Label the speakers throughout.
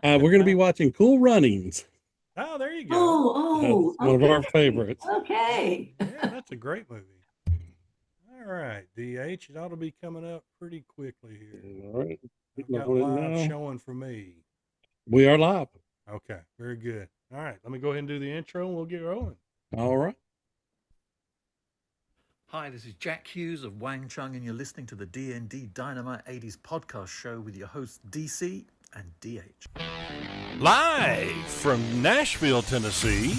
Speaker 1: We're going to be watching Cool Runnings.
Speaker 2: Oh, there you go.
Speaker 1: That's one of
Speaker 3: Okay.
Speaker 1: our favorites.
Speaker 3: Okay.
Speaker 2: Yeah, that's a great movie. All right, DH, it ought to be coming up pretty quickly here.
Speaker 1: All right.
Speaker 2: I've got
Speaker 1: On it
Speaker 2: live
Speaker 1: now.
Speaker 2: showing for me.
Speaker 1: We are live.
Speaker 2: Okay, very good. All right, let me go ahead and do the intro and we'll get rolling.
Speaker 1: All right.
Speaker 4: Hi, this is Jack Hughes of Wang Chung, and you're listening to the DND Dynamite 80s podcast show with your hosts DC and DH.
Speaker 2: Live from Nashville, Tennessee,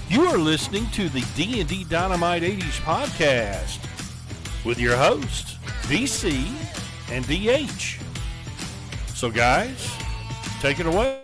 Speaker 2: you are listening to the D&D Dynamite 80s podcast with your hosts, DC and DH. So, guys, take it away.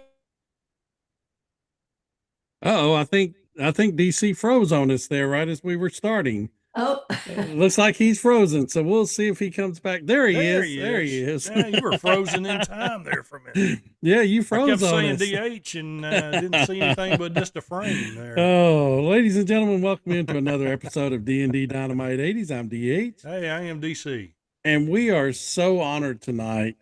Speaker 1: Oh, I think DC froze on us there right as we were starting.
Speaker 3: Oh,
Speaker 1: Looks like he's frozen, so we'll see if he comes back. There he
Speaker 2: There
Speaker 1: is.
Speaker 2: he
Speaker 1: There he is.
Speaker 2: Yeah, you were frozen in time there for a minute.
Speaker 1: Yeah, you
Speaker 2: I
Speaker 1: froze
Speaker 2: kept
Speaker 1: on
Speaker 2: saying
Speaker 1: us.
Speaker 2: DH and didn't see anything but just a frame there.
Speaker 1: Oh, ladies and gentlemen, welcome into another episode of D&D Dynamite 80s. I'm DH,
Speaker 2: Hey, I am DC.
Speaker 1: and we are so honored tonight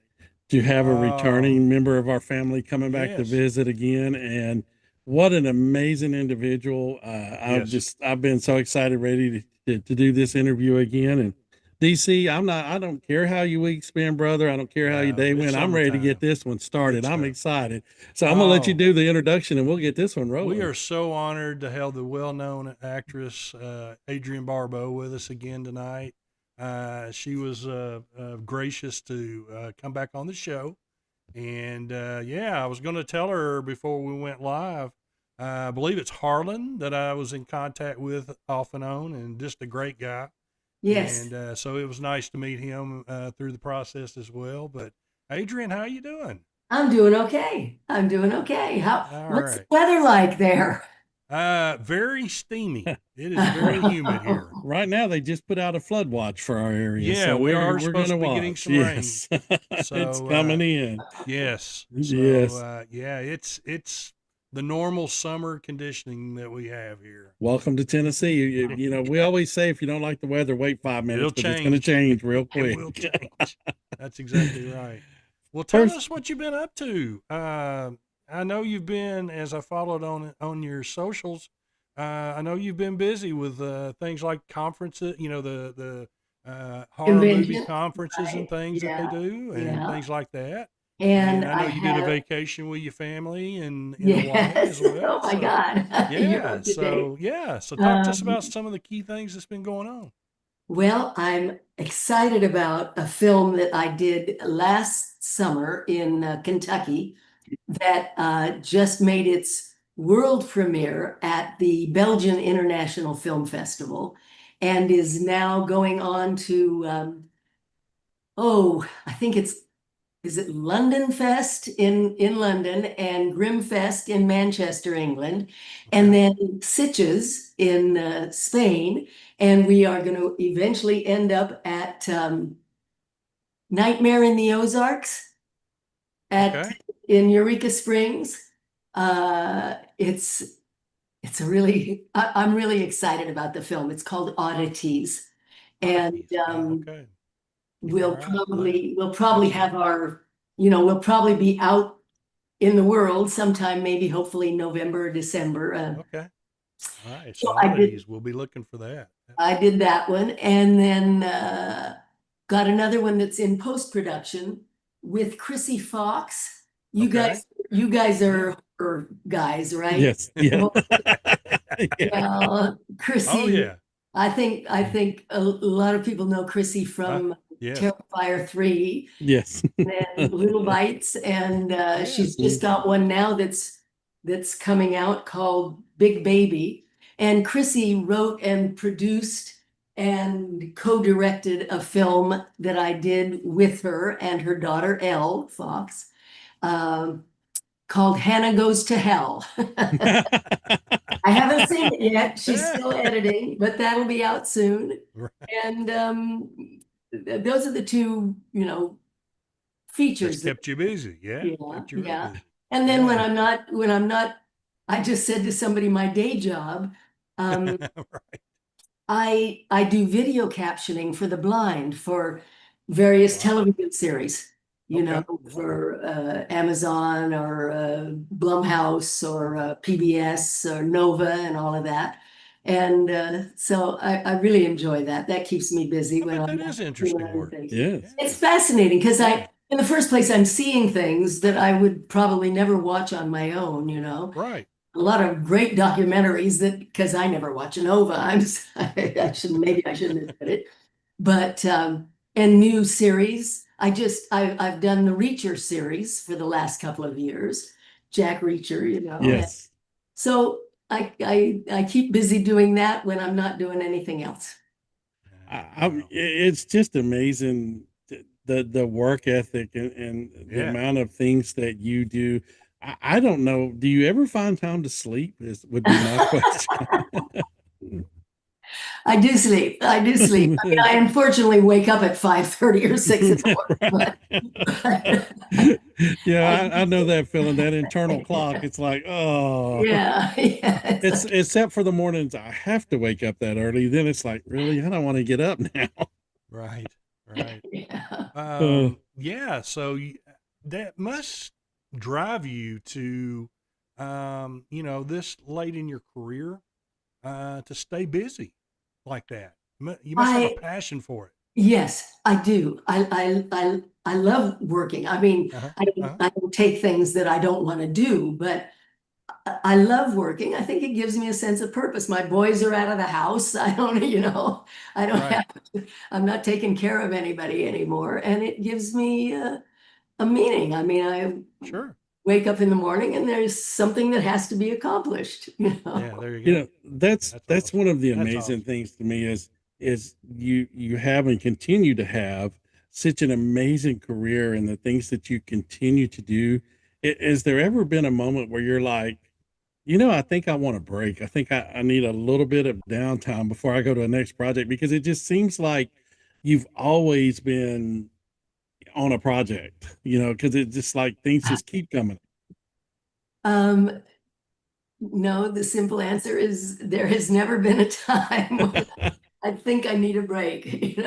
Speaker 1: to have a returning member of our family coming back to
Speaker 2: Yes.
Speaker 1: visit again. And what an amazing individual.
Speaker 2: Yes.
Speaker 1: I've been so excited, ready to do this interview again. And DC, I don't care how your week's been, brother. I don't care how your day
Speaker 2: It's
Speaker 1: went. I'm ready to get
Speaker 2: summertime.
Speaker 1: this one started.
Speaker 2: Good
Speaker 1: I'm
Speaker 2: stuff.
Speaker 1: excited. So I'm going to let you
Speaker 2: Oh.
Speaker 1: do the introduction and we'll get this one rolling.
Speaker 2: We are so honored to have the well-known actress Adrienne Barbeau with us again tonight. She was gracious to come back on the show. And I was going to tell her before we went live. I believe it's Harlan that I was in contact with off and on, and just a great guy.
Speaker 3: yes.
Speaker 2: And so it was nice to meet him through the process as well. But Adrienne, how you doing?
Speaker 3: I'm doing okay. I'm doing okay.
Speaker 2: All
Speaker 3: What's the
Speaker 2: right.
Speaker 3: weather like there?
Speaker 2: Very steamy. It is very humid here.
Speaker 1: Right now, they just put out a flood watch for our area.
Speaker 2: Yeah,
Speaker 1: so
Speaker 2: we are
Speaker 1: we're
Speaker 2: supposed
Speaker 1: gonna
Speaker 2: to be getting
Speaker 1: watch.
Speaker 2: some rain.
Speaker 1: Yes.
Speaker 2: So,
Speaker 1: It's coming in.
Speaker 2: Yes. So,
Speaker 1: Yes.
Speaker 2: it's the normal summer conditioning that we have here.
Speaker 1: Welcome to Tennessee. You know, we always say if you don't like the weather, wait 5 minutes,
Speaker 2: It'll
Speaker 1: but it's going to change real quick.
Speaker 2: It will change. That's exactly right. Well, tell
Speaker 1: First-
Speaker 2: us what you've been up to. I know you've been, as I followed on your socials, I know you've been busy with things like conferences, the horror movie
Speaker 3: Convention,
Speaker 2: conferences and
Speaker 3: right.
Speaker 2: things that
Speaker 3: Yeah,
Speaker 2: they do and
Speaker 3: yeah.
Speaker 2: things like that.
Speaker 3: And
Speaker 2: I know
Speaker 3: I
Speaker 2: you did a
Speaker 3: have,
Speaker 2: vacation with your family in Hawaii
Speaker 3: yes.
Speaker 2: as well.
Speaker 3: Oh my
Speaker 2: So,
Speaker 3: God. You're
Speaker 2: yeah.
Speaker 3: up to date.
Speaker 2: So talk to us
Speaker 3: Um,
Speaker 2: about some of the key things that's been going on.
Speaker 3: Well, I'm excited about a film that I did last summer in Kentucky that just made its world premiere at the Belgian International Film Festival and is now going on to, I think is it London Fest in London and Grimfest in Manchester, England, and then Sitges in Spain. And we are going to eventually end up at Nightmare in the Ozarks
Speaker 2: Okay.
Speaker 3: in Eureka Springs. It's a really I'm really excited about the film. It's called Oddities, and
Speaker 2: Okay.
Speaker 3: we'll
Speaker 2: All right.
Speaker 3: probably have our we'll probably be out in the world sometime, maybe hopefully November or December.
Speaker 2: Okay. All right.
Speaker 3: So
Speaker 2: So
Speaker 3: I did
Speaker 2: oddities, we'll be looking for that.
Speaker 3: I did that one, and then got another one that's in post-production with Chrissy Fox. You
Speaker 2: Okay.
Speaker 3: guys are guys, right?
Speaker 1: Yes. Yeah.
Speaker 3: Well,
Speaker 1: Yeah.
Speaker 2: Oh
Speaker 3: Chrissy,
Speaker 2: yeah.
Speaker 3: I think a lot of people know Chrissy from
Speaker 2: Yes.
Speaker 3: Terrifier 3
Speaker 1: Yes.
Speaker 3: and Little Bites, and she's just got one now that's coming out called Big Baby. And Chrissy wrote and produced and co-directed a film that I did with her and her daughter Elle Fox, called Hannah Goes to Hell. I haven't seen it yet. She's still editing, but that'll be out soon.
Speaker 2: Right.
Speaker 3: And those are the two,
Speaker 2: That's
Speaker 3: features.
Speaker 2: kept you busy. Yeah.
Speaker 3: Yeah,
Speaker 2: Kept you real
Speaker 3: yeah.
Speaker 2: busy.
Speaker 3: And then when
Speaker 2: Yeah.
Speaker 3: I'm not, I just said to somebody, my day job,
Speaker 2: Right.
Speaker 3: I do video captioning for the blind for various
Speaker 2: Wow.
Speaker 3: television series. you know,
Speaker 2: Okay.
Speaker 3: for Amazon or Blumhouse or PBS or Nova and all of that. And so I really enjoy that. That keeps me busy
Speaker 2: I
Speaker 3: when
Speaker 2: bet
Speaker 3: I'm
Speaker 2: that
Speaker 3: not
Speaker 2: is
Speaker 3: doing
Speaker 2: interesting
Speaker 3: other
Speaker 2: work.
Speaker 3: things.
Speaker 1: Yes.
Speaker 3: It's fascinating because
Speaker 2: Yeah.
Speaker 3: in the first place, I'm seeing things that I would probably never watch on my own, you know.
Speaker 2: Right.
Speaker 3: A lot of great documentaries that, because I never watch Nova, I shouldn't, maybe I shouldn't admit it. But and new series. I've done the Reacher series for the last couple of years, Jack Reacher, you know. And
Speaker 1: Yes.
Speaker 3: so I keep busy doing that when I'm not doing anything else.
Speaker 2: Wow.
Speaker 1: It's just amazing the work ethic and the
Speaker 2: Yeah.
Speaker 1: amount of things that you do. I don't know. Do you ever find time to sleep? Is would be my question.
Speaker 3: I do sleep. I do sleep. I mean, I unfortunately wake up at 5:30 or 6 in the morning, but
Speaker 1: Yeah, I know that feeling, that internal clock. It's like, oh,
Speaker 3: yeah, yeah.
Speaker 1: it's except for the mornings I have to wake up that early. Then it's like, really, I don't want to get up now.
Speaker 2: Right. Right.
Speaker 3: Yeah.
Speaker 2: Yeah. So that must drive you to, this late in your career, to stay busy like that. You must have a
Speaker 3: I
Speaker 2: passion for it.
Speaker 3: Yes, I do. I love working. I mean,
Speaker 2: Uh-huh.
Speaker 3: I
Speaker 2: Uh-huh.
Speaker 3: I don't take things that I don't want to do, but I love working. I think it gives me a sense of purpose. My boys are out of the house. I don't, I don't
Speaker 2: Right.
Speaker 3: I'm not taking care of anybody anymore, and it gives me a meaning. I mean, I
Speaker 2: Sure.
Speaker 3: wake up in the morning and there's something that has to be accomplished, you know.
Speaker 2: Yeah. There you
Speaker 1: You
Speaker 2: go.
Speaker 1: know, that's
Speaker 2: That's awesome.
Speaker 1: one of the
Speaker 2: That's
Speaker 1: amazing
Speaker 2: awesome.
Speaker 1: things to me is you have and continue to have such an amazing career and the things that you continue to do. Is there ever been a moment where you're like, I think I want a break. I think I need a little bit of downtime before I go to the next project because it just seems like you've always been on a project, because it's just like things just keep coming.
Speaker 3: Um, no, the simple answer is there has never been a time when I think I need a break,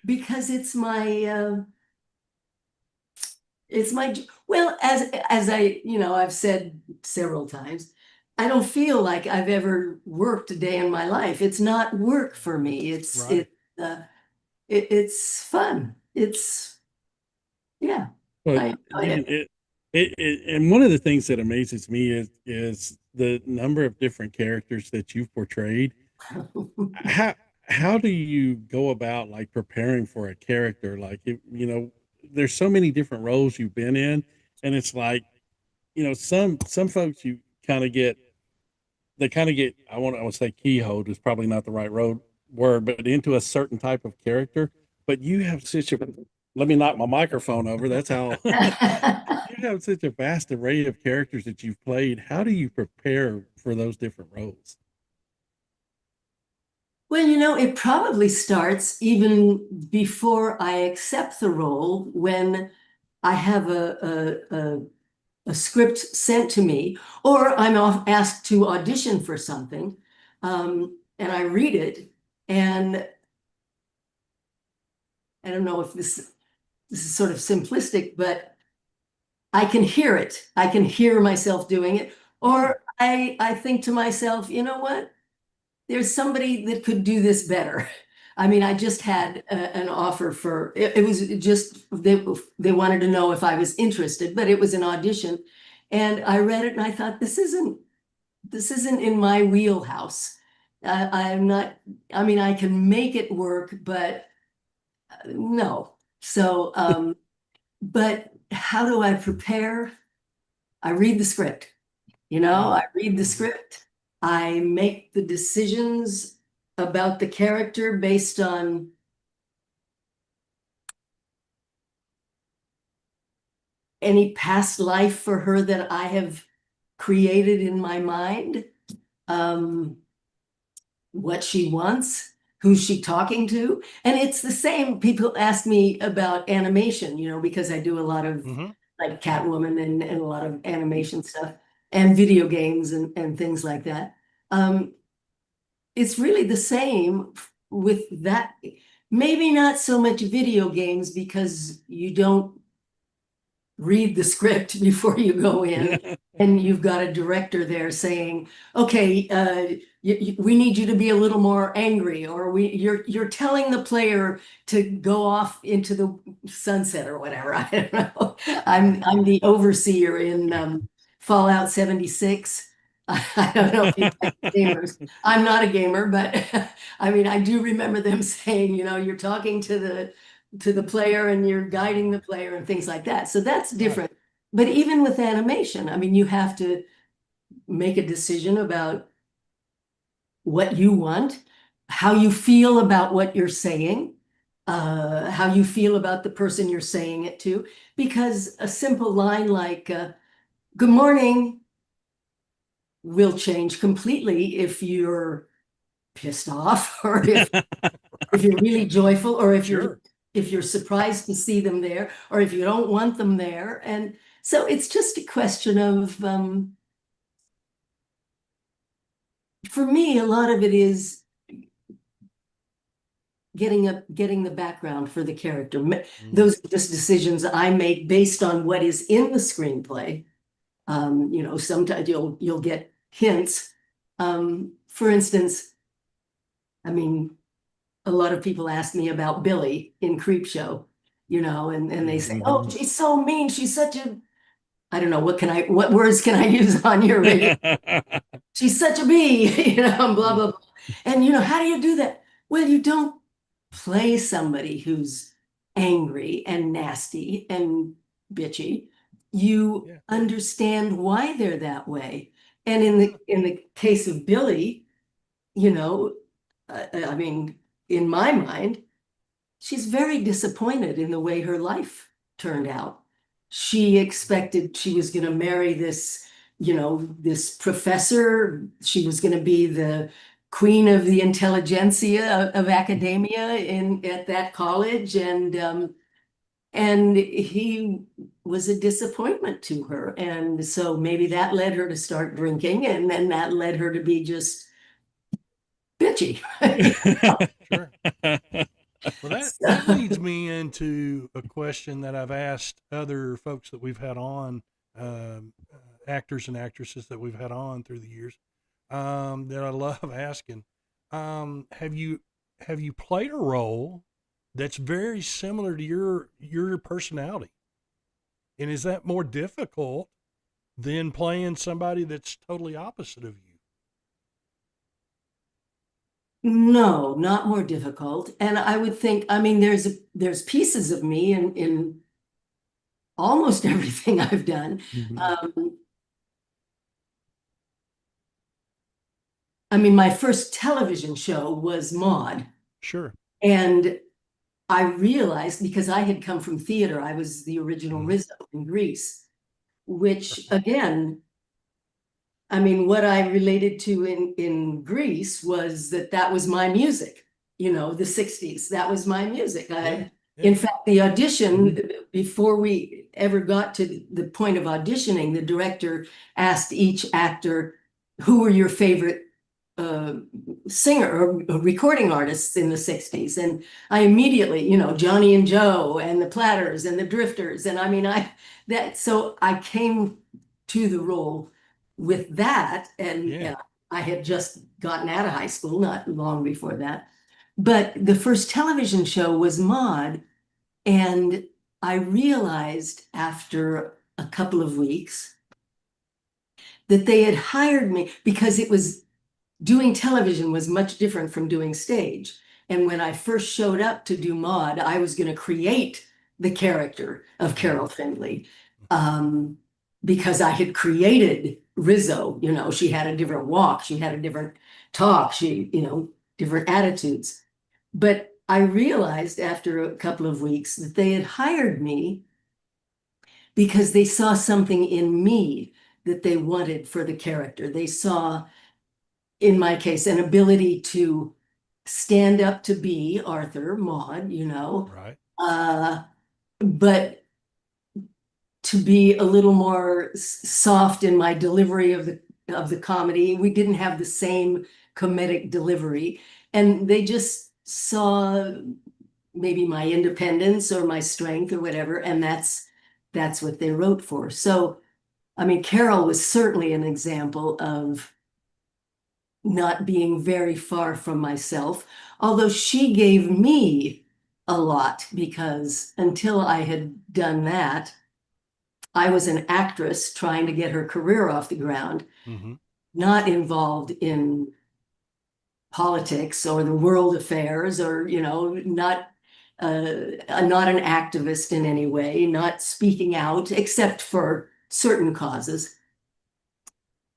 Speaker 3: because well, as I've said several times, I don't feel like I've ever worked a day in my life. It's not work for me.
Speaker 2: Right.
Speaker 3: Uh, it's fun. Yeah,
Speaker 1: But
Speaker 3: I enjoy
Speaker 1: you
Speaker 3: it.
Speaker 1: and one of the things that amazes me is the number of different characters that you've portrayed. How how do you go about like preparing for a character? Like there's so many different roles you've been in, and it's like, some folks you kind of get they kind of get I want to say keyholed is probably not the right word, but into a certain type of character. But you have such a let me knock my microphone over. That's how you have such a vast array of characters that you've played. How do you prepare for those different roles?
Speaker 3: Well, it probably starts even before I accept the role when I have a script sent to me, or asked to audition for something, and I read it, and I don't know if this is sort of simplistic, but I can hear it. I can hear myself doing it,
Speaker 2: Yeah.
Speaker 3: or I think to myself, you know what? There's somebody that could do this better. I mean, I just had an offer for it was just they wanted to know if I was interested, but it was an audition, and I read it and I thought this isn't in my wheelhouse. I'm not. I mean, I can make it work, but no. So, but how do I prepare? I read the script. I read the
Speaker 2: Mhm.
Speaker 3: script. I make the decisions about the character based on any past life for her that I have created in my mind. Um, what she wants, who's she talking to. And it's the same. People ask me about animation, because I do a lot of
Speaker 2: Mhm.
Speaker 3: like Catwoman and a lot of animation stuff and video games and things like that. Um, it's really the same with that. Maybe not so much video games because you don't read the script before you go in, and you've got a director there saying, okay, we need you to be a little more angry, or you're telling the player to go off into the sunset or whatever. I don't know. I'm the overseer in Fallout 76. I don't know if you like gamers. I'm not a gamer, but I mean, I do remember them saying, you're talking to the player and you're guiding the player and things like that. So that's different. But even with animation, I mean, you have to make a decision about what you want, how you feel about what you're saying, how you feel about the person you're saying it to, because a simple line like, good morning, will change completely if you're pissed off, or if you're really joyful, or
Speaker 2: Sure.
Speaker 3: if you're surprised to see them there, or if you don't want them there. And so it's just a question of, for me, a lot of it is getting the background for the character. Those are just decisions I make based on what is in the screenplay. Sometimes you'll get hints. For instance, I mean, a lot of people ask me about Billy in Creepshow, and they say, oh, she's so mean. She's such a, I don't know, what words can I use on your radio? She's such a bee, and blah, blah, blah. And, how do you do that? Well, you don't play somebody who's angry and nasty and bitchy. You understand why they're that way. And in the case of Billy, I mean, in my mind, she's very disappointed in the way her life turned out. She expected she was going to marry this professor. She was going to be the queen of the intelligentsia of academia at that college, and he was a disappointment to her. And so maybe that led her to start drinking, and then that led her to be just bitchy.
Speaker 2: Sure. Well, that leads me into a question that I've asked other folks that we've had on, actors and actresses that we've had on through the years, that I love asking. Have you played a role that's very similar to your personality? And is that more difficult than playing somebody that's totally opposite of you?
Speaker 3: No, not more difficult. And I would think, I mean, there's pieces of me in almost everything I've done. I mean, my first television show was Maude.
Speaker 2: Sure.
Speaker 3: And I realized, because I had come from theater, I was the original Rizzo in Grease, which again, I mean, what I related to in Greece was that was my music, the 60s. That was my music. In fact, the audition, before we ever got to the point of auditioning, the director asked each actor, who were your favorite singer or recording artists in the 60s? And I immediately, Johnny and Joe and the Platters and the Drifters. And I mean, so I came to the role with that, and I had just gotten out of high school not long before that. But the first television show was Maude, and I realized after a couple of weeks that they had hired me because doing television was much different from doing stage. And when I first showed up to do Maude, I was going to create the character of Carol Findlay, because I had created Rizzo. She had a different walk, she had a different talk, different attitudes. But I realized after a couple of weeks that they had hired me because they saw something in me that they wanted for the character. They saw, in my case, an ability to stand up to be Arthur, Maude,
Speaker 2: Right.
Speaker 3: But to be a little more soft in my delivery of the comedy. We didn't have the same comedic delivery, and they just saw maybe my independence or my strength or whatever, and that's that's what they wrote for. So, I mean, Carol was certainly an example of not being very far from myself, although she gave me a lot because until I had done that, I was an actress trying to get her career off the ground,
Speaker 2: Mm-hmm.
Speaker 3: not involved in politics or the world affairs, or not an activist in any way, not speaking out except for certain causes.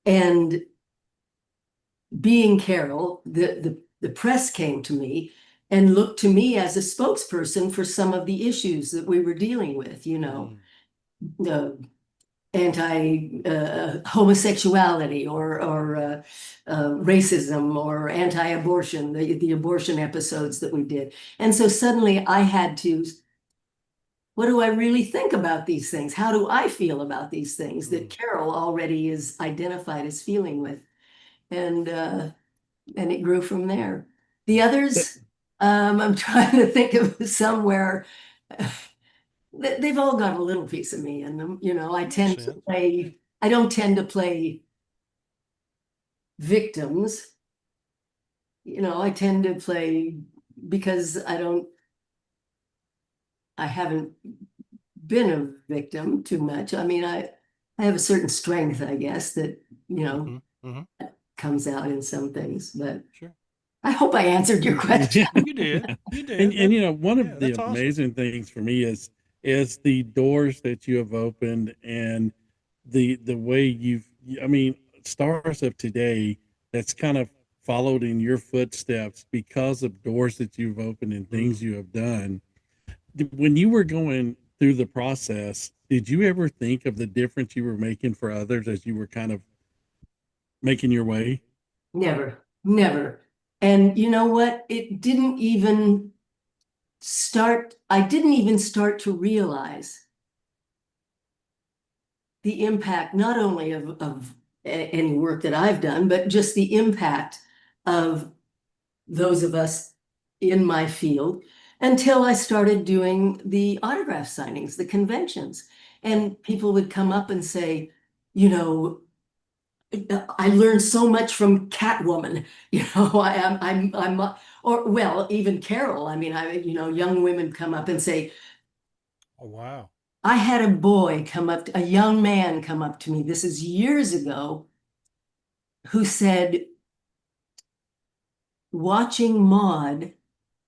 Speaker 3: And being Carol, the press came to me and looked to me as a spokesperson for some of the issues that we were dealing with, the anti homosexuality or racism or anti-abortion, the abortion episodes that we did. And so suddenly I had to, what do I really think about these things? How do I feel about these things that Carol already is identified as feeling with? And it grew from there. The others, I'm trying to think of somewhere. They've all got a little piece of me in them. I don't tend to play victims. I tend to play because I haven't been a victim too much. I mean, I have a certain strength, I guess, that, comes out in some things, but
Speaker 2: Sure.
Speaker 3: I hope I answered your question.
Speaker 2: You did. You did.
Speaker 1: And one of the
Speaker 2: that's awesome.
Speaker 1: amazing things for me is the doors that you have opened and the way I mean, stars of today that's kind of followed in your footsteps because of doors that you've opened and things you have done. When you were going through the process, did you ever think of the difference you were making for others as you were kind of making your way?
Speaker 3: Never, never. And you know what? I didn't even start to realize the impact, not only of any work that I've done, but just the impact of those of us in my field until I started doing the autograph signings, the conventions. And people would come up and say, I learned so much from Catwoman, or well, even Carol. I mean, young women come up and say,
Speaker 2: Oh, wow.
Speaker 3: I had a young man come up to me, this is years ago, who said, watching Maude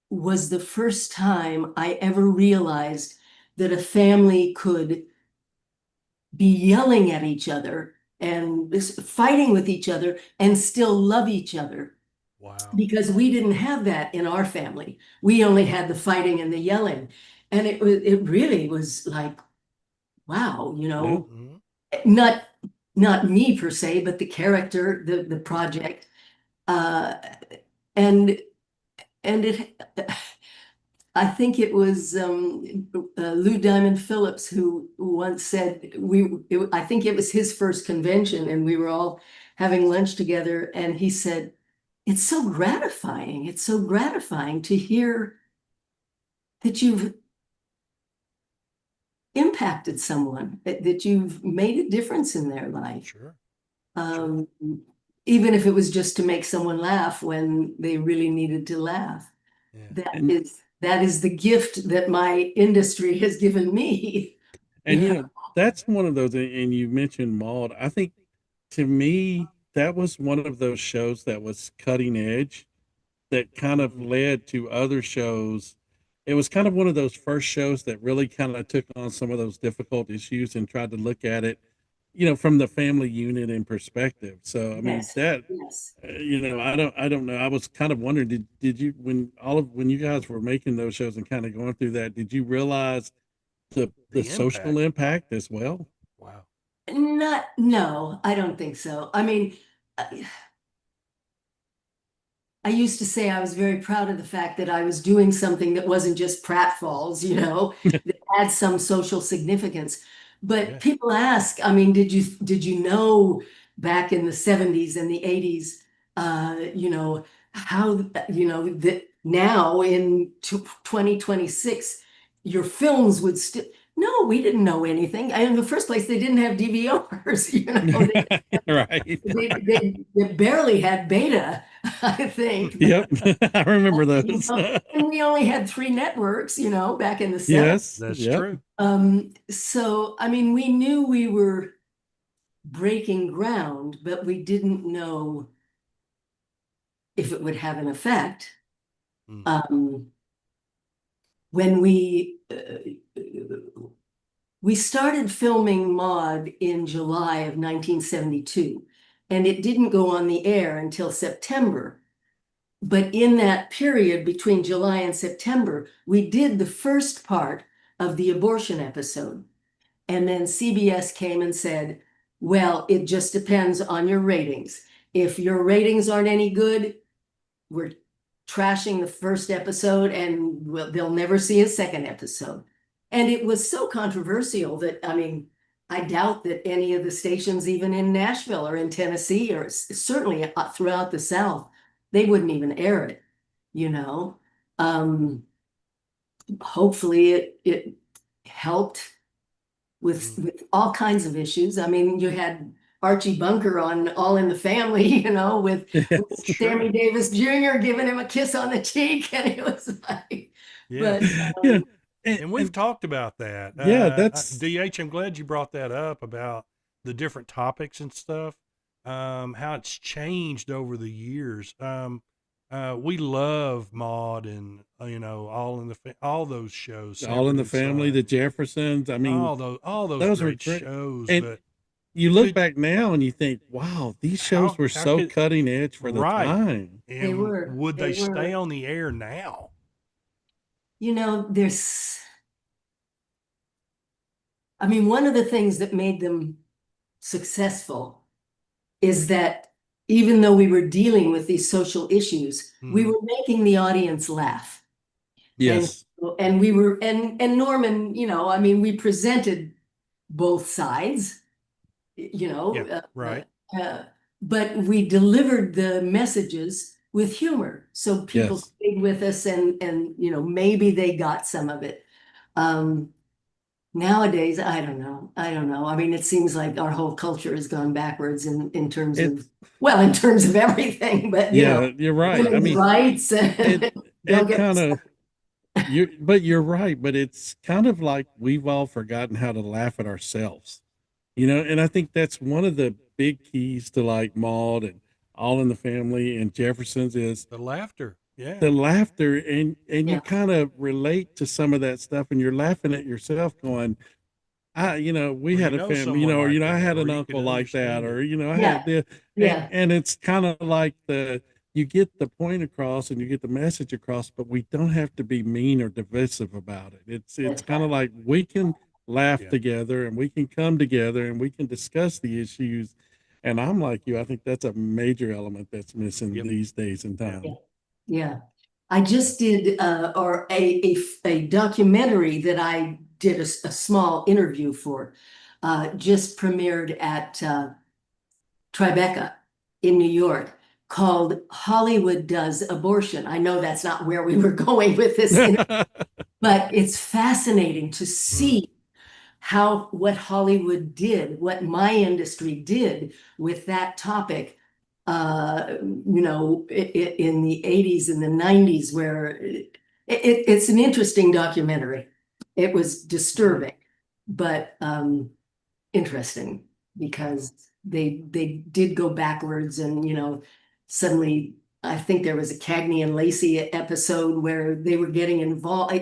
Speaker 3: was the first time I ever realized that a family could be yelling at each other and fighting with each other and still love each other.
Speaker 2: Wow.
Speaker 3: Because we didn't have that in our family. We only had the fighting and the yelling. And it really was like, wow, not me per se, but the character, the project. And it I think it was Lou Diamond Phillips who once said I think it was his first convention, and we were all having lunch together, and he said, "It's so gratifying. It's so gratifying to hear that you've impacted someone, that you've made a difference in their life."
Speaker 2: Sure.
Speaker 3: Even if it was just to make someone laugh when they really needed to laugh.
Speaker 2: Yeah.
Speaker 3: That is the gift that my industry has given me.
Speaker 1: And that's one of those, and you mentioned Maud. I think to me, that was one of those shows that was cutting edge that kind of led to other shows. It was kind of one of those first shows that really kind of took on some of those difficult issues and tried to look at it, from the family unit in perspective. So I mean
Speaker 3: Yes,
Speaker 1: that,
Speaker 3: yes.
Speaker 1: I don't know. I was kind of wondering, did you when you guys were making those shows and kind of going through that, did you realize the social impact as well?
Speaker 2: Wow.
Speaker 3: No, I don't think so. I mean, I used to say I was very proud of the fact that I was doing something that wasn't just pratfalls, that had some social significance. But
Speaker 2: Yeah.
Speaker 3: people ask, I mean, did you know back in the 70s and the 80s, how, that now in 2026, your films would still, No, we didn't know anything. In the first place, they didn't have DVRs, you know.
Speaker 1: Right.
Speaker 3: They barely had beta, I think.
Speaker 1: Yep. I remember
Speaker 3: You
Speaker 1: those.
Speaker 3: know, and we only had 3 networks, you know, back in the 70s.
Speaker 1: Yes.
Speaker 2: That's
Speaker 1: Yep.
Speaker 2: true.
Speaker 3: So, I mean, we knew we were breaking ground, but we didn't know if it would have an effect.
Speaker 2: Mm.
Speaker 3: When we started filming Maude in July of 1972, and it didn't go on the air until September. But in that period between July and September, we did the first part of the abortion episode. And then CBS came and said, well, it just depends on your ratings. If your ratings aren't any good, we're trashing the first episode and they'll never see a second episode. And it was so controversial that, I mean, I doubt that any of the stations, even in Nashville or in Tennessee, or certainly throughout the South, they wouldn't even air it, you know. Hopefully it helped with all kinds of issues. I mean, you had Archie Bunker on All in the Family, you know, with Sammy Davis Jr. giving him a kiss on the cheek, and it was like,
Speaker 2: Yeah.
Speaker 3: but
Speaker 1: Yeah.
Speaker 2: And we've talked about that.
Speaker 1: Yeah, that's
Speaker 2: DH. I'm glad you brought that up about the different topics and stuff. How it's changed over the years. We love Maude and you know all those shows.
Speaker 1: All in the
Speaker 2: Sanford and
Speaker 1: Family,
Speaker 2: Son,
Speaker 1: the Jeffersons. I mean,
Speaker 2: all those
Speaker 1: those were
Speaker 2: great
Speaker 1: great.
Speaker 2: shows.
Speaker 1: And
Speaker 2: But
Speaker 1: you look
Speaker 2: could-
Speaker 1: back now and you think, wow, these shows were
Speaker 2: how
Speaker 1: so
Speaker 2: could-
Speaker 1: cutting edge for the
Speaker 2: right.
Speaker 1: time.
Speaker 2: And
Speaker 3: They were.
Speaker 2: would
Speaker 3: They
Speaker 2: they stay
Speaker 3: were.
Speaker 2: on the air now?
Speaker 3: you know, I mean, one of the things that made them successful is that even though we were dealing with these social issues, we
Speaker 2: Mhm.
Speaker 3: were making the audience laugh.
Speaker 1: Yes.
Speaker 3: And we were, and Norman, you know, I mean, we presented both sides, you know.
Speaker 2: Yeah, right.
Speaker 3: But we delivered the messages with humor. So people
Speaker 1: Yes.
Speaker 3: stayed with us and, you know, maybe they got some of it. Nowadays, I don't know. I mean, it seems like our whole culture has gone backwards in terms of, well, in terms of everything, but you
Speaker 1: Yeah,
Speaker 3: know,
Speaker 1: you're right. I
Speaker 3: women's
Speaker 1: mean,
Speaker 3: rights and
Speaker 1: it
Speaker 3: don't
Speaker 1: it
Speaker 3: get
Speaker 1: kind
Speaker 3: me
Speaker 1: of you're right, but it's kind of like we've all forgotten how to laugh at ourselves. You know, and I think that's one of the big keys to like Maud and All in the Family and Jeffersons is
Speaker 2: The laughter. Yeah.
Speaker 1: the laughter, and you
Speaker 3: Yeah.
Speaker 1: kind of relate to some of that stuff and you're laughing at yourself going, you know, we
Speaker 2: Or
Speaker 1: had
Speaker 2: you
Speaker 1: a
Speaker 2: know
Speaker 1: family, you
Speaker 2: someone
Speaker 1: know, or,
Speaker 2: like
Speaker 1: you know, I
Speaker 2: that,
Speaker 1: had
Speaker 2: or
Speaker 1: an
Speaker 2: you
Speaker 1: uncle
Speaker 2: could
Speaker 1: like that,
Speaker 2: understand
Speaker 1: or,
Speaker 2: it.
Speaker 1: you know, I
Speaker 3: Yeah.
Speaker 1: had the,
Speaker 3: Yeah.
Speaker 1: and it's kind of like you get the point across and you get the message across, but we don't have to be mean or divisive about it. It's
Speaker 3: That's
Speaker 1: kind of
Speaker 3: right.
Speaker 1: like we can laugh
Speaker 2: Yeah.
Speaker 1: together and we can come together and we can discuss the issues. And I'm like you, I think that's a major element that's missing
Speaker 2: Yep.
Speaker 1: these days and
Speaker 2: Yeah.
Speaker 1: time.
Speaker 3: Yeah. I just did or a documentary that I did a small interview for, just premiered at Tribeca in New York, called Hollywood Does Abortion. I know that's not where we were going with this, but it's fascinating to see what Hollywood did, what my industry did with that topic, you know, in the 80s and the 90s, where it's an interesting documentary. It was disturbing, but interesting because they did go backwards, and you know, suddenly I think there was a Cagney and Lacey episode where they were getting involved.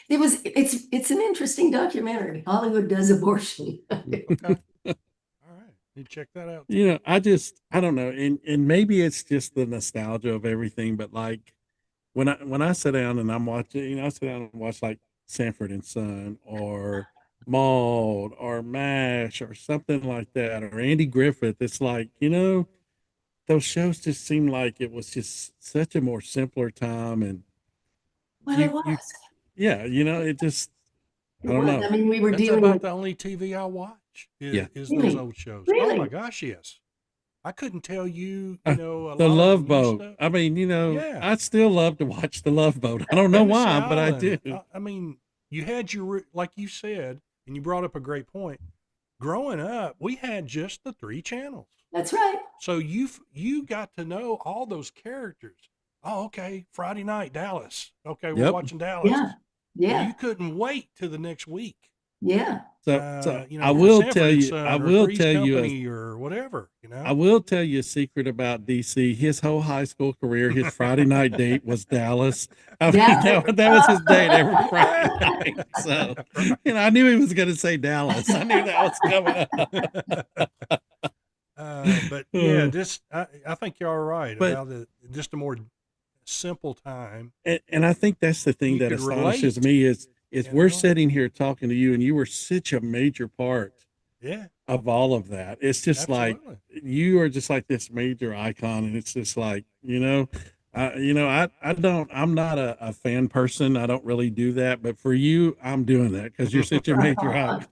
Speaker 3: It's an interesting documentary. Hollywood Does Abortion.
Speaker 2: Okay. All right. You check that out.
Speaker 1: You know, I don't know, and maybe it's just the nostalgia of everything, but like when I sit down and I'm watching, you know, I sit down and watch like Sanford and Son or Maud or MASH or something like that, or Andy Griffith. It's like, you know, those shows just seem like it was just such a more simpler time, and
Speaker 3: Well, it
Speaker 1: you
Speaker 3: was.
Speaker 1: yeah, you know, it just
Speaker 3: It
Speaker 1: I don't
Speaker 3: was.
Speaker 1: know.
Speaker 3: I mean, we were
Speaker 2: That's
Speaker 3: dealing
Speaker 2: about
Speaker 3: with
Speaker 2: the only TV I watch
Speaker 1: Yeah.
Speaker 2: is
Speaker 3: Really?
Speaker 2: those old shows. Oh
Speaker 3: Really?
Speaker 2: my gosh, yes. I couldn't tell you,
Speaker 1: Uh,
Speaker 2: know, a
Speaker 1: The
Speaker 2: lot of
Speaker 1: Love
Speaker 2: the new
Speaker 1: Boat.
Speaker 2: stuff.
Speaker 1: I mean, you know,
Speaker 2: Yeah.
Speaker 1: I still love to watch The Love Boat. I don't know
Speaker 2: Fantasy
Speaker 1: why, but I do.
Speaker 2: Island. I mean, you had your, like you said, And you brought up a great point. Growing up, we had just the 3 channels.
Speaker 3: That's right.
Speaker 2: So you got to know all those characters. Oh, okay, Friday night, Dallas. Okay, we're
Speaker 1: Yep.
Speaker 2: watching Dallas.
Speaker 3: Yeah.
Speaker 2: Well,
Speaker 3: Yeah.
Speaker 2: you couldn't wait till the next week.
Speaker 3: Yeah.
Speaker 1: So
Speaker 2: You
Speaker 1: I
Speaker 2: know,
Speaker 1: will
Speaker 2: Sanford
Speaker 1: tell
Speaker 2: and
Speaker 1: you,
Speaker 2: Son
Speaker 1: I
Speaker 2: or
Speaker 1: will
Speaker 2: Three's
Speaker 1: tell you,
Speaker 2: Company or whatever. You
Speaker 1: I
Speaker 2: know,
Speaker 1: will tell you a secret about DC. His whole high school career, his Friday night date was Dallas. I mean,
Speaker 3: Yeah.
Speaker 1: that was his date every Friday night. So, I knew he was going to say Dallas. I knew that was coming up.
Speaker 2: but yeah, just I think you're right
Speaker 1: But
Speaker 2: about just a more simple time.
Speaker 1: and I think that's the thing
Speaker 2: You
Speaker 1: that
Speaker 2: could
Speaker 1: astonishes
Speaker 2: relate,
Speaker 1: me is
Speaker 2: you
Speaker 1: we're
Speaker 2: know?
Speaker 1: sitting here talking to you, and you were such a major part
Speaker 2: Yeah,
Speaker 1: of all of that. It's just like
Speaker 2: absolutely.
Speaker 1: you are just like this major icon, and it's just like I'm not a fan person. I don't really do that, but for you, I'm doing that because you're such a major icon.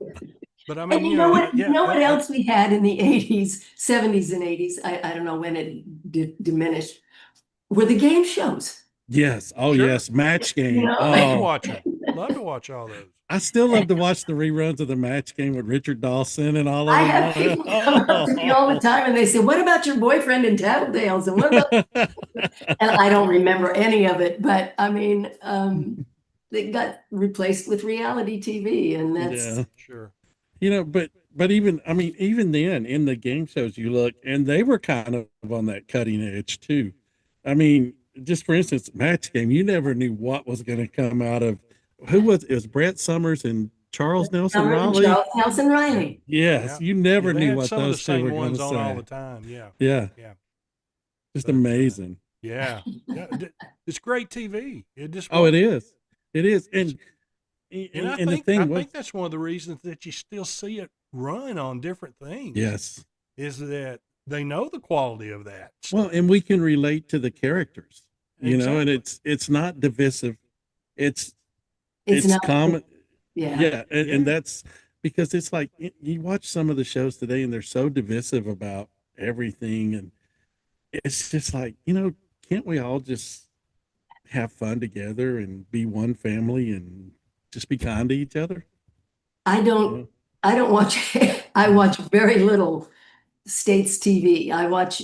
Speaker 2: But I
Speaker 3: And
Speaker 2: mean,
Speaker 3: you know what?
Speaker 2: yeah,
Speaker 3: You know what else we had in the 80s, 70s, and 80s? I don't know when it diminished. Were the game shows.
Speaker 1: Yes, oh
Speaker 2: Sure.
Speaker 1: yes, Match
Speaker 3: You
Speaker 1: Game.
Speaker 3: know,
Speaker 2: Love to
Speaker 1: Oh,
Speaker 2: watch them. Love to watch all those.
Speaker 1: I still love to watch the reruns of the Match Game with Richard Dawson and all of
Speaker 3: I
Speaker 1: them
Speaker 3: have
Speaker 1: on it.
Speaker 3: people come up to me all the time and they say, "What about your boyfriend in Tattletales?" And what about? And I don't remember any of it, but I mean, it got replaced with reality TV, and that's
Speaker 1: Yeah.
Speaker 2: Sure.
Speaker 1: But even I mean, even then in the game shows you look, and they were kind of on that cutting edge too. I mean, just for instance, Match Game, you never knew what was going to come out of it was Brett Summers and Charles Nelson
Speaker 3: Summer and
Speaker 1: Riley.
Speaker 3: Charles Nelson Riley.
Speaker 1: Yes,
Speaker 2: Yeah.
Speaker 1: you
Speaker 2: Yeah,
Speaker 1: never
Speaker 2: they
Speaker 1: knew
Speaker 2: had
Speaker 1: what
Speaker 2: some of the
Speaker 1: those two
Speaker 2: same
Speaker 1: were going
Speaker 2: ones
Speaker 1: to
Speaker 2: on all the
Speaker 1: say.
Speaker 2: time. Yeah.
Speaker 1: Yeah,
Speaker 2: Yeah.
Speaker 1: just
Speaker 2: But
Speaker 1: amazing.
Speaker 2: yeah. Yeah. It's great TV. It just
Speaker 1: Oh, it
Speaker 2: was.
Speaker 1: is. It is.
Speaker 2: It's,
Speaker 1: And
Speaker 2: and I
Speaker 1: the
Speaker 2: think
Speaker 1: thing was,
Speaker 2: that's one of the reasons that you still see it run on different things.
Speaker 1: yes.
Speaker 2: Is that they know the quality of that
Speaker 1: Well,
Speaker 2: stuff.
Speaker 1: and we can relate to the characters, and
Speaker 2: Exactly.
Speaker 1: it's not divisive. It's
Speaker 3: It's
Speaker 1: it's
Speaker 3: not,
Speaker 1: common.
Speaker 3: yeah.
Speaker 1: Yeah, and
Speaker 2: Yeah.
Speaker 1: that's because it's like you watch some of the shows today and they're so divisive about everything, and it's just like, can't we all just have fun together and be one family and just be kind to each other?
Speaker 3: I
Speaker 1: You
Speaker 3: don't,
Speaker 1: know?
Speaker 3: I don't watch, I watch very little States TV. I watch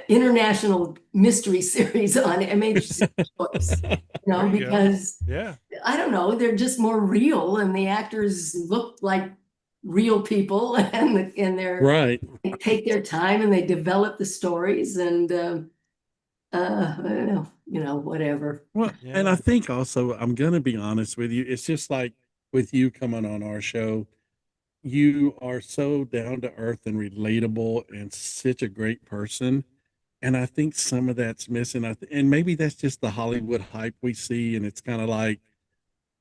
Speaker 3: international mystery series on MHC Choice,
Speaker 2: There you go.
Speaker 3: because
Speaker 2: Yeah.
Speaker 3: I don't know, they're just more real and the actors look like real people and
Speaker 1: Right.
Speaker 3: they take their time and they develop the stories and I don't know, whatever.
Speaker 1: Well, and I
Speaker 2: Yeah.
Speaker 1: think also, I'm going to be honest with you, it's just like with you coming on our show, you are so down to earth and relatable and such a great person. And I think some of that's missing. And maybe that's just the Hollywood hype we see. And it's kind of like,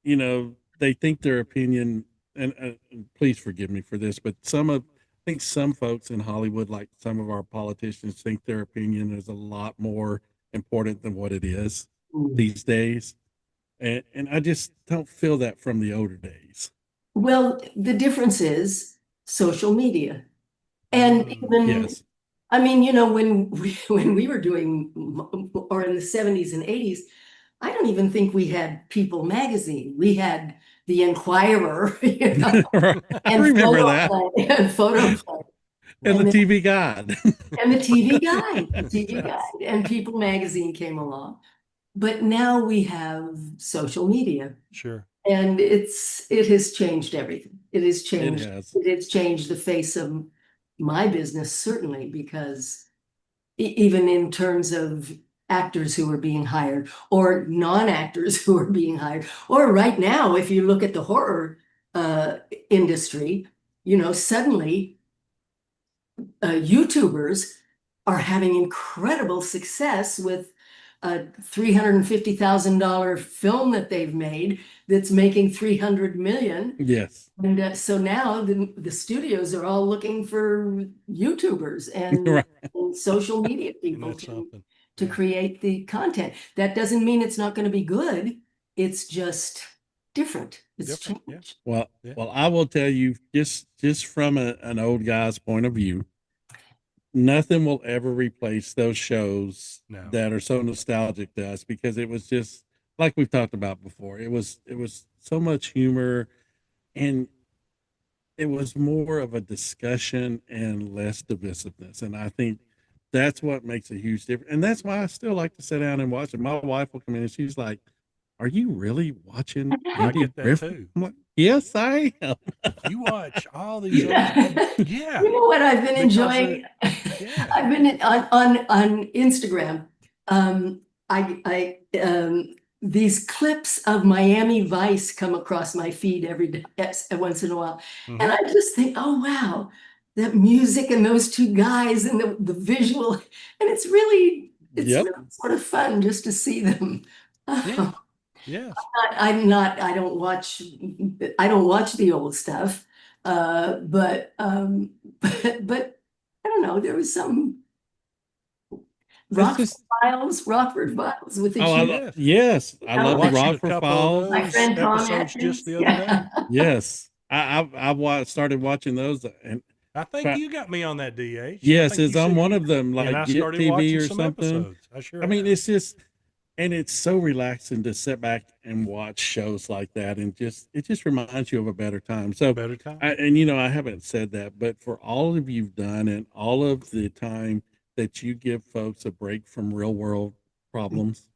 Speaker 1: they think their opinion, and please forgive me for this, but I think some folks in Hollywood, like some of our politicians, think their opinion is a lot more important than what it is these days. And I just don't feel that from the older days.
Speaker 3: Well, the difference is social media. And even,
Speaker 1: Yes.
Speaker 3: I mean, when when we were doing, or in the 70s and 80s, I don't even think we had People magazine. We had the Enquirer,
Speaker 1: Right. I
Speaker 3: and
Speaker 1: remember that.
Speaker 3: Photo Play,
Speaker 1: And the
Speaker 3: and
Speaker 1: TV Guide.
Speaker 3: and the TV Guide,
Speaker 2: Yes.
Speaker 3: and People magazine came along. But now we have social media.
Speaker 2: Sure.
Speaker 3: And it has changed everything.
Speaker 1: It has.
Speaker 3: It has changed the face of my business, certainly, because even in terms of actors who are being hired or non-actors who are being hired, or right now, if you look at the horror industry, suddenly YouTubers are having incredible success with a $350,000 film that they've made that's making 300 million.
Speaker 1: Yes.
Speaker 3: And so now the studios are all looking for YouTubers and,
Speaker 1: Right.
Speaker 3: and social media
Speaker 2: And
Speaker 3: people
Speaker 2: that's
Speaker 3: to
Speaker 2: something. Yeah.
Speaker 3: create the content. That doesn't mean it's not going to be good. It's just different. It's
Speaker 2: Different. Yeah.
Speaker 3: changed.
Speaker 1: Well,
Speaker 2: Yeah.
Speaker 1: I will tell you, just from an old guy's point of view, nothing will ever replace those shows
Speaker 2: No.
Speaker 1: that are so nostalgic to us, because it was just like we've talked about before. It was so much humor, and it was more of a discussion and less divisiveness. And I think that's what makes a huge difference. And that's why I still like to sit down and watch it. My wife will come in and she's like, "Are you really watching
Speaker 2: I
Speaker 1: Andy
Speaker 2: get that
Speaker 1: Griffith?"
Speaker 2: too.
Speaker 1: I'm like, "Yes, I am."
Speaker 2: You watch all these other, yeah,
Speaker 3: You know what I've been
Speaker 2: because
Speaker 3: enjoying?
Speaker 2: yeah.
Speaker 3: I've been on Instagram. These clips of Miami Vice come across my feed every day, once in a while, and I just think, oh wow, that music and those two guys and the visual, and it's really
Speaker 1: Yep.
Speaker 3: sort of fun just to see them.
Speaker 2: Yes. Yes.
Speaker 3: I don't watch the old stuff. But but I don't know, there was some
Speaker 1: That's just
Speaker 3: Rockford Files with the
Speaker 1: oh,
Speaker 2: Yes.
Speaker 1: yes, I
Speaker 3: I
Speaker 1: love the
Speaker 3: watched
Speaker 2: a
Speaker 1: Rockford
Speaker 2: couple of
Speaker 1: Files.
Speaker 3: my
Speaker 2: those
Speaker 3: friend Tom
Speaker 2: episodes just
Speaker 3: Atkins.
Speaker 2: the other day.
Speaker 1: Yes, started watching those, and
Speaker 2: I think you got me on that, DH.
Speaker 1: yes,
Speaker 2: I think
Speaker 1: it's
Speaker 2: you
Speaker 1: on
Speaker 2: said
Speaker 1: one
Speaker 2: you,
Speaker 1: of them,
Speaker 2: and I
Speaker 1: like Get
Speaker 2: started
Speaker 1: TV
Speaker 2: watching
Speaker 1: or
Speaker 2: some
Speaker 1: something.
Speaker 2: episodes. I sure
Speaker 1: I mean,
Speaker 2: have.
Speaker 1: it's just, and it's so relaxing to sit back and watch shows like that, and it just reminds you of a better time. So,
Speaker 2: Better time.
Speaker 1: and you know, I haven't said that, but for all of you've done and all of the time that you give folks a break from real world problems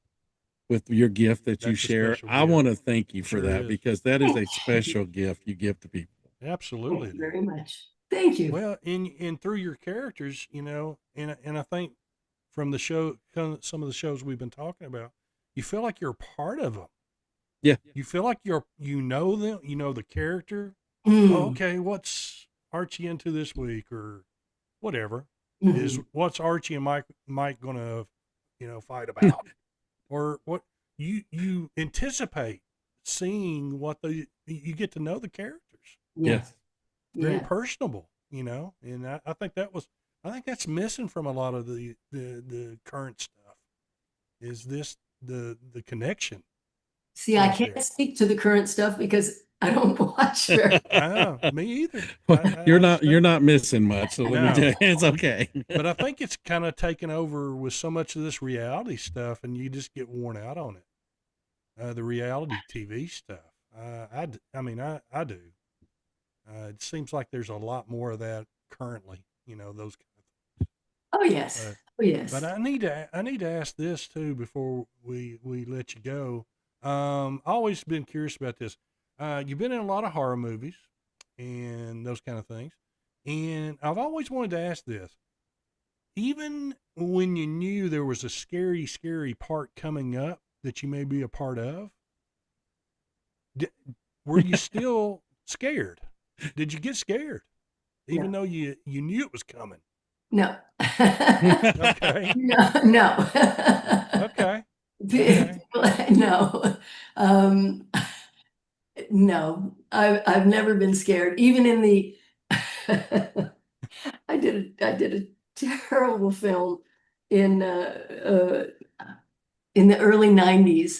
Speaker 1: with your gift that you
Speaker 2: That's a
Speaker 1: share,
Speaker 2: special
Speaker 1: I
Speaker 2: gift.
Speaker 1: want to thank you for
Speaker 2: Sure
Speaker 1: that
Speaker 2: is.
Speaker 1: because that is a special gift you give to people.
Speaker 2: Absolutely.
Speaker 3: Thank you very much. Thank you.
Speaker 2: Well, in through your characters, you know, and I think from the show, some of the shows we've been talking about, you feel like you're a part of them.
Speaker 1: Yeah.
Speaker 2: You feel like you know them, you know the character.
Speaker 3: Mm.
Speaker 2: Oh, okay, what's Archie into this week or whatever?
Speaker 3: Mhm.
Speaker 2: Is what's Archie and Mike gonna, you know, fight about? Or what you anticipate seeing what you get to know the characters.
Speaker 1: Yes.
Speaker 2: Very
Speaker 3: Yeah.
Speaker 2: personable, you know, and I think that's missing from a lot of the current stuff. Is this the connection?
Speaker 3: See, I
Speaker 2: right
Speaker 3: can't
Speaker 2: there.
Speaker 3: speak to the current stuff because I don't watch very.
Speaker 2: Me either.
Speaker 1: You're
Speaker 2: understand.
Speaker 1: not missing much, so let me
Speaker 2: No.
Speaker 1: tell you, it's okay.
Speaker 2: But I think it's kind of taken over with so much of this reality stuff, and you just get worn out on it. The reality TV stuff. I mean, I do. It seems like there's a lot more of that currently. You know, those kind of.
Speaker 3: Oh yes. Oh yes.
Speaker 2: But I need to ask this too before we let you go. Always been curious about this. You've been in a lot of horror movies and those kind of things, and I've always wanted to ask this. Even when you knew there was a scary part coming up that you may be a part of, were you still scared? Did you get scared, even though you knew it was coming?
Speaker 3: No.
Speaker 2: Okay.
Speaker 3: No.
Speaker 2: Okay.
Speaker 3: No. No. I've never been scared. Even in the I did a terrible film in the early 90s.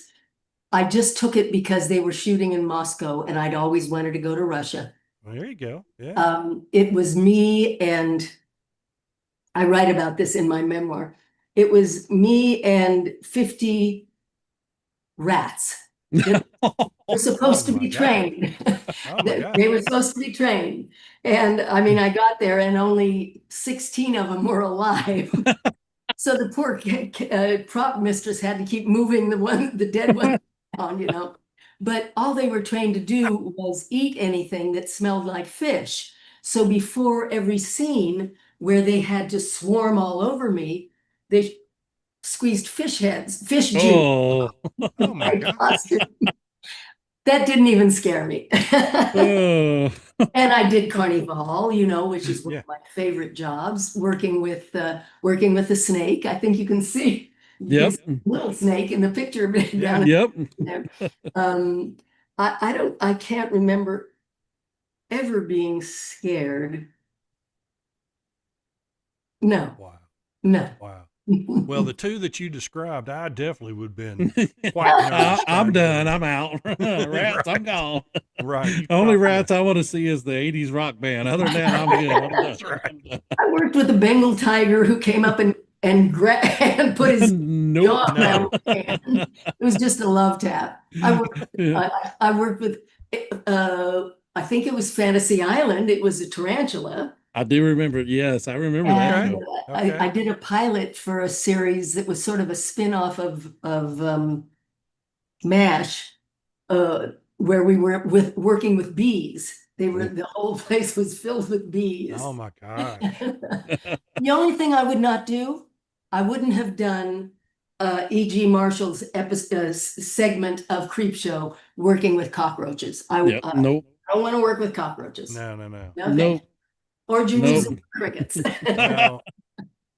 Speaker 3: I just took it because they were shooting in Moscow and I'd always wanted to go to Russia.
Speaker 2: Well, there you go. Yeah.
Speaker 3: It was me, and I write about this in my memoir. It was me and 50 rats. They were supposed to be trained. They were supposed to be trained. And I mean, I got there and only 16 of them were alive. So the poor prop mistress had to keep moving the dead one on, you know. But all they were trained to do was eat anything that smelled like fish. So before every scene where they had to swarm all over me, they squeezed fish juice.
Speaker 1: Oh,
Speaker 2: Oh my God.
Speaker 3: That didn't even scare me.
Speaker 1: oh.
Speaker 3: And I did Carnival, you know, which is one
Speaker 2: Yeah.
Speaker 3: of my favorite jobs, working with the snake. I think you can see
Speaker 1: Yep.
Speaker 3: little snake in the picture down
Speaker 1: Yep.
Speaker 3: there. I can't remember ever being scared. No,
Speaker 2: Wow.
Speaker 3: no.
Speaker 2: Wow. Well, the two that you described, I definitely would have been quite nervous.
Speaker 1: I'm
Speaker 2: trying to
Speaker 1: done.
Speaker 2: do
Speaker 1: I'm out. Rats, I'm gone.
Speaker 2: Right. You
Speaker 1: Only
Speaker 2: probably-
Speaker 1: rats I want to see is the 80s rock band. Other than that, I'm good. I'm done.
Speaker 2: That's right.
Speaker 3: I worked with a Bengal tiger who came up and put his
Speaker 1: Nope.
Speaker 3: jaw around my hand. It was just a love tap. I worked with I think it was Fantasy Island. It was a tarantula.
Speaker 1: I do remember. Yes, I remember that
Speaker 3: And
Speaker 1: show.
Speaker 2: Okay.
Speaker 3: I did a pilot for a series that was sort of a spin-off of MASH, where we were working with bees. The whole place was filled with bees.
Speaker 2: Oh my gosh.
Speaker 3: The only thing I would not do, I wouldn't have done E.G. Marshall's segment of Creepshow working with cockroaches.
Speaker 1: Yep. Nope.
Speaker 3: I don't want to work with cockroaches.
Speaker 2: No.
Speaker 3: No,
Speaker 1: Nope.
Speaker 3: thanks. Or Jerusalem
Speaker 1: Nope.
Speaker 3: crickets.
Speaker 2: Well,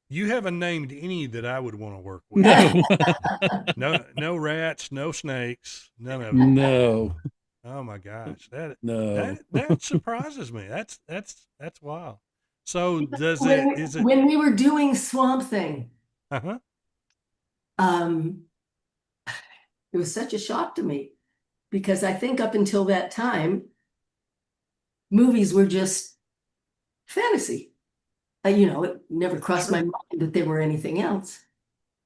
Speaker 2: you haven't named any that I would want to work with.
Speaker 1: No.
Speaker 2: No rats, no snakes, none of them.
Speaker 1: No.
Speaker 2: Oh my gosh,
Speaker 1: No.
Speaker 2: that surprises me. That's wild. So is it?
Speaker 3: When we were doing Swamp Thing,
Speaker 2: Uh-huh.
Speaker 3: it was such a shock to me because I think up until that time, movies were just fantasy. It never crossed my mind that they were anything else.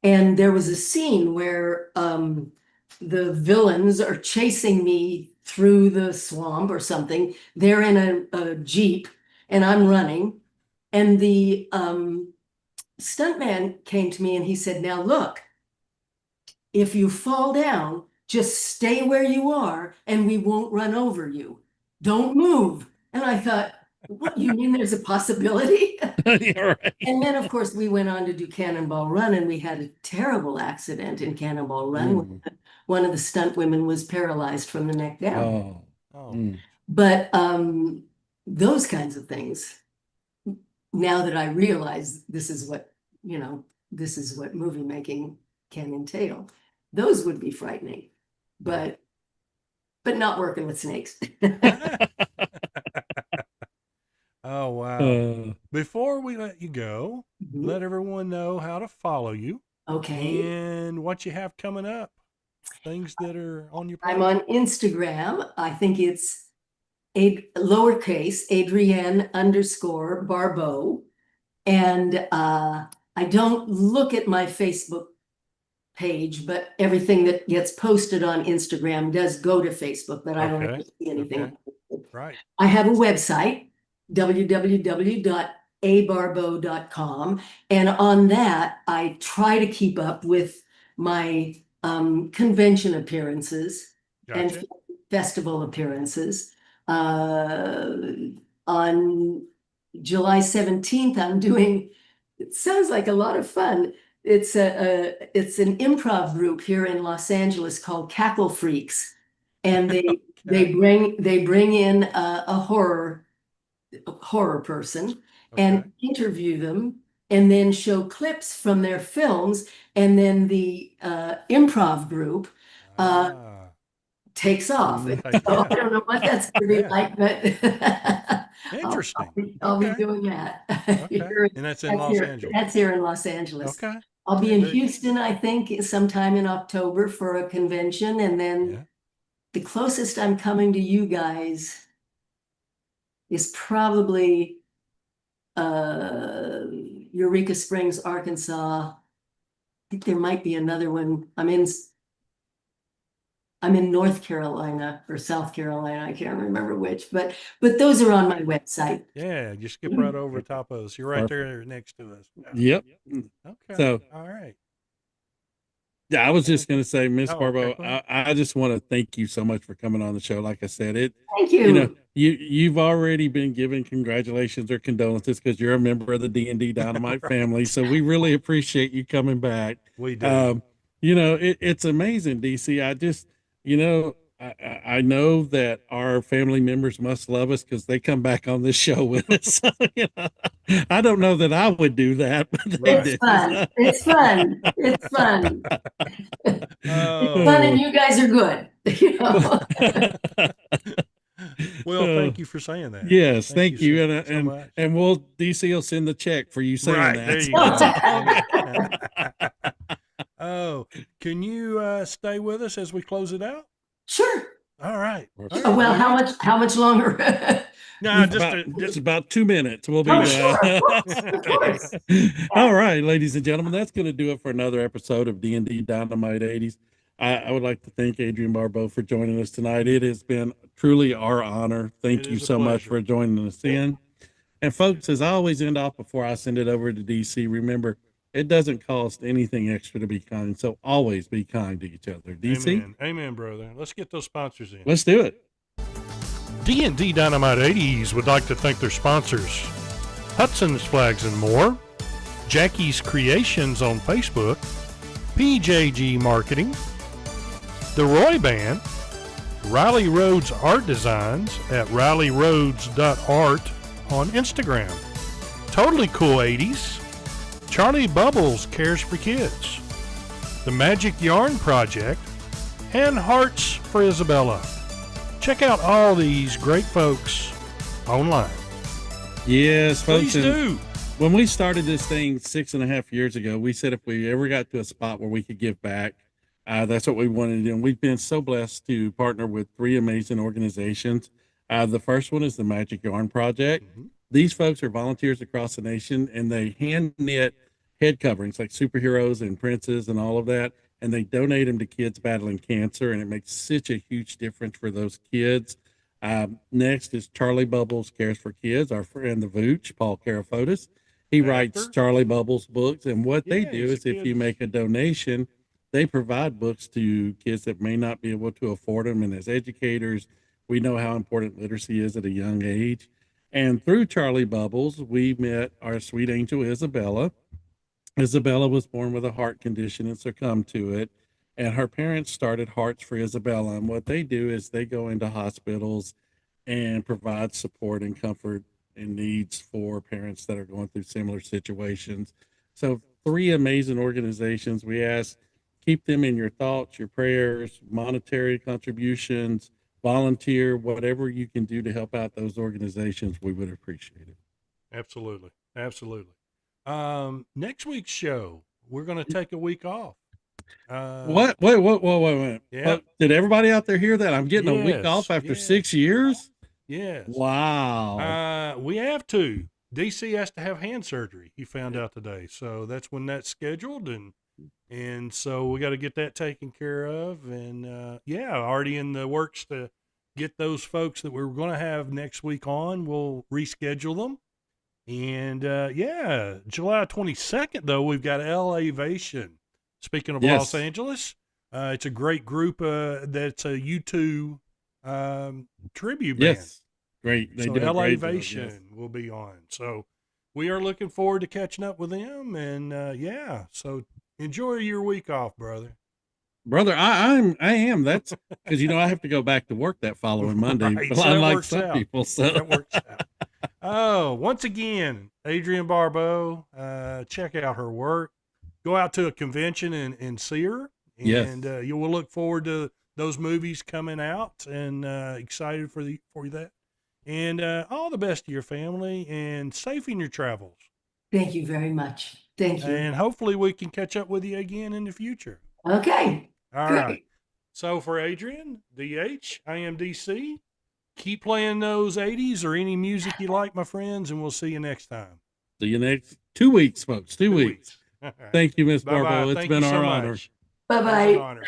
Speaker 3: And there was a scene where the villains are chasing me through the swamp or something. They're in a Jeep and I'm running. And the stuntman came to me and he said, "Now look, if you fall down, just stay where you are and we won't run over you. Don't move." And I thought, what, you mean there's a possibility?
Speaker 1: You're right.
Speaker 3: And then, of course, we went on to do Cannonball Run, and we had a terrible accident in Cannonball Run. One of the stunt women was paralyzed from the neck down.
Speaker 1: Oh.
Speaker 2: Oh.
Speaker 3: But those kinds of things, now that I realize this is what movie making can entail, those would be frightening. But not working with snakes.
Speaker 2: Oh wow. Before we let you go, let everyone know how to follow you.
Speaker 3: Okay.
Speaker 2: And what you have coming up. Things that are on your plate.
Speaker 3: I'm on Instagram. I think it's lowercase Adrienne_Barbeau. And I don't look at my Facebook page, but everything that gets posted on Instagram does go to Facebook, but I don't ever see anything.
Speaker 2: Okay. Right.
Speaker 3: I have a website, www.abarbeau.com. And on that, I try to keep up with my convention appearances and festival appearances. On July 17th, I'm doing, it sounds like a lot of fun. It's an improv group here in Los Angeles called Cackle Freaks. And they bring in a horror person and interview them and then show clips from their films, and then the improv group takes off. So I don't know what that's going to be like, but
Speaker 2: interesting.
Speaker 3: I'll be doing that.
Speaker 2: And that's in Los Angeles.
Speaker 3: That's here in Los Angeles.
Speaker 2: Okay.
Speaker 3: I'll be in Houston, I think, sometime in October for a convention, and then the closest I'm coming to you guys is probably Eureka Springs, Arkansas. I think there might be another one. I'm in North Carolina or South Carolina. I can't remember which, but those are on my website.
Speaker 2: Yeah, you skip right over top of us. You're right there next to us.
Speaker 1: Yep.
Speaker 2: Okay.
Speaker 1: So,
Speaker 2: all right.
Speaker 1: Yeah, I was just going to say, Miss Barbeau, I just want to thank you so much for coming on the show. Like I said,
Speaker 3: thank you.
Speaker 1: You've already been given congratulations or condolences because you're a member of the DND Dynamite family. So we really appreciate you coming back.
Speaker 2: We do.
Speaker 1: It's amazing, DC. I know that our family members must love us because they come back on this show with us. I don't know that I would do that, but they do.
Speaker 3: Fun. It's fun. It's fun. It's fun, and you guys are good.
Speaker 2: Well, thank you for saying that.
Speaker 1: Yes, thank you.
Speaker 2: So much.
Speaker 1: And DC will send the check for you saying that.
Speaker 2: There you go. Oh, can you stay with us as we close it out?
Speaker 3: Sure.
Speaker 2: All right.
Speaker 3: Well, how much longer?
Speaker 2: No,
Speaker 1: just about 2 minutes. We'll be
Speaker 3: sure, of course.
Speaker 1: All right, ladies and gentlemen, that's going to do it for another episode of D&D Dynamite 80s. I would like to thank Adrienne Barbeau for joining us tonight. It has been truly our honor. Thank
Speaker 2: It
Speaker 1: you
Speaker 2: is a
Speaker 1: so much
Speaker 2: pleasure.
Speaker 1: for joining us in. And folks, as I always end off before I send it over to DC, remember, it doesn't cost anything extra to be kind. So always be kind to each other. DC,
Speaker 2: Amen. Amen, brother. Let's get those sponsors in.
Speaker 1: let's do it.
Speaker 2: DND Dynamite 80s would like to thank their sponsors, Hudson's Flags and More, Jackie's Creations on Facebook, PJG Marketing, The Roy Band, Riley Rhodes Art Designs at rileyroads.art on Instagram, Totally Cool 80s, Charlie Bubbles Cares for Kids, The Magic Yarn Project, and Hearts for Isabella. Check out all these great folks online.
Speaker 1: Yes, folks.
Speaker 2: Please do.
Speaker 1: When we started this thing 6.5 years ago, we said if we ever got to a spot where we could give back, that's what we wanted to do. And we've been so blessed to partner with 3 amazing organizations. The first one is the Magic Yarn Project.
Speaker 2: Mm-hmm.
Speaker 1: These folks are volunteers across the nation, and they hand knit head coverings like superheroes and princes and all of that, and they donate them to kids battling cancer, and it makes such a huge difference for those kids. Next is Charlie Bubbles Cares for Kids, our friend the Vooch, Paul Carafotis. He writes
Speaker 2: Actor.
Speaker 1: Charlie Bubbles books, and what they
Speaker 2: Yeah,
Speaker 1: do
Speaker 2: he's a
Speaker 1: is if you
Speaker 2: kid.
Speaker 1: make a donation, they provide books to kids that may not be able to afford them. And as educators, we know how important literacy is at a young age. And through Charlie Bubbles, we met our sweet angel Isabella. Isabella was born with a heart condition and succumbed to it. And her parents started Hearts for Isabella. And what they do is they go into hospitals and provide support and comfort and needs for parents that are going through similar situations. So 3 amazing organizations. We ask, keep them in your thoughts, your prayers, monetary contributions, volunteer, whatever you can do to help out those organizations, we would appreciate it.
Speaker 2: Absolutely. Absolutely. Next week's show, we're going to take a week off.
Speaker 1: What? Wait.
Speaker 2: Yeah.
Speaker 1: Did everybody out there hear that? I'm getting a week
Speaker 2: Yes,
Speaker 1: off after
Speaker 2: yes.
Speaker 1: 6 years?
Speaker 2: Yes.
Speaker 1: Wow.
Speaker 2: We have to. DC has to have hand surgery. He found out today, so that's when that's scheduled, and so we got to get that taken care of. And yeah, already in the works to get those folks that we were going to have next week on. We'll reschedule them. And yeah, July 22nd though, we've got Elevation. Speaking of
Speaker 1: Yes.
Speaker 2: Los Angeles, it's a great group. That's a U2 tribute band.
Speaker 1: Yes. Great. They
Speaker 2: So
Speaker 1: did a great job,
Speaker 2: Elevation
Speaker 1: yes.
Speaker 2: will be on. So we are looking forward to catching up with them. And yeah, so enjoy your week off, brother.
Speaker 1: Brother, I am. That's because I have to go back to work that following Monday.
Speaker 2: Right,
Speaker 1: But
Speaker 2: so that
Speaker 1: unlike
Speaker 2: works
Speaker 1: some
Speaker 2: out.
Speaker 1: people, so
Speaker 2: That works out. Oh, once again, Adrienne Barbeau, check out her work. Go out to a convention and see her.
Speaker 1: Yes.
Speaker 2: And you will look forward to those movies coming out, and excited for that. And all the best to your family, and safe in your travels.
Speaker 3: Thank you very much. Thank you.
Speaker 2: And hopefully we can catch up with you again in the future.
Speaker 3: Okay.
Speaker 2: All
Speaker 3: Great.
Speaker 2: right. So for Adrienne, DH, I am DC. Keep playing those 80s or any music you like, my friends, and we'll see you next time.
Speaker 1: see you next 2 weeks, folks. 2 weeks.
Speaker 2: All right.
Speaker 1: Thank you, Miss
Speaker 2: Bye-bye.
Speaker 1: Barbeau. It's
Speaker 2: Thank
Speaker 1: been
Speaker 2: you so
Speaker 1: our honor.
Speaker 2: much.
Speaker 3: Bye
Speaker 2: It's an
Speaker 3: bye.
Speaker 2: honor.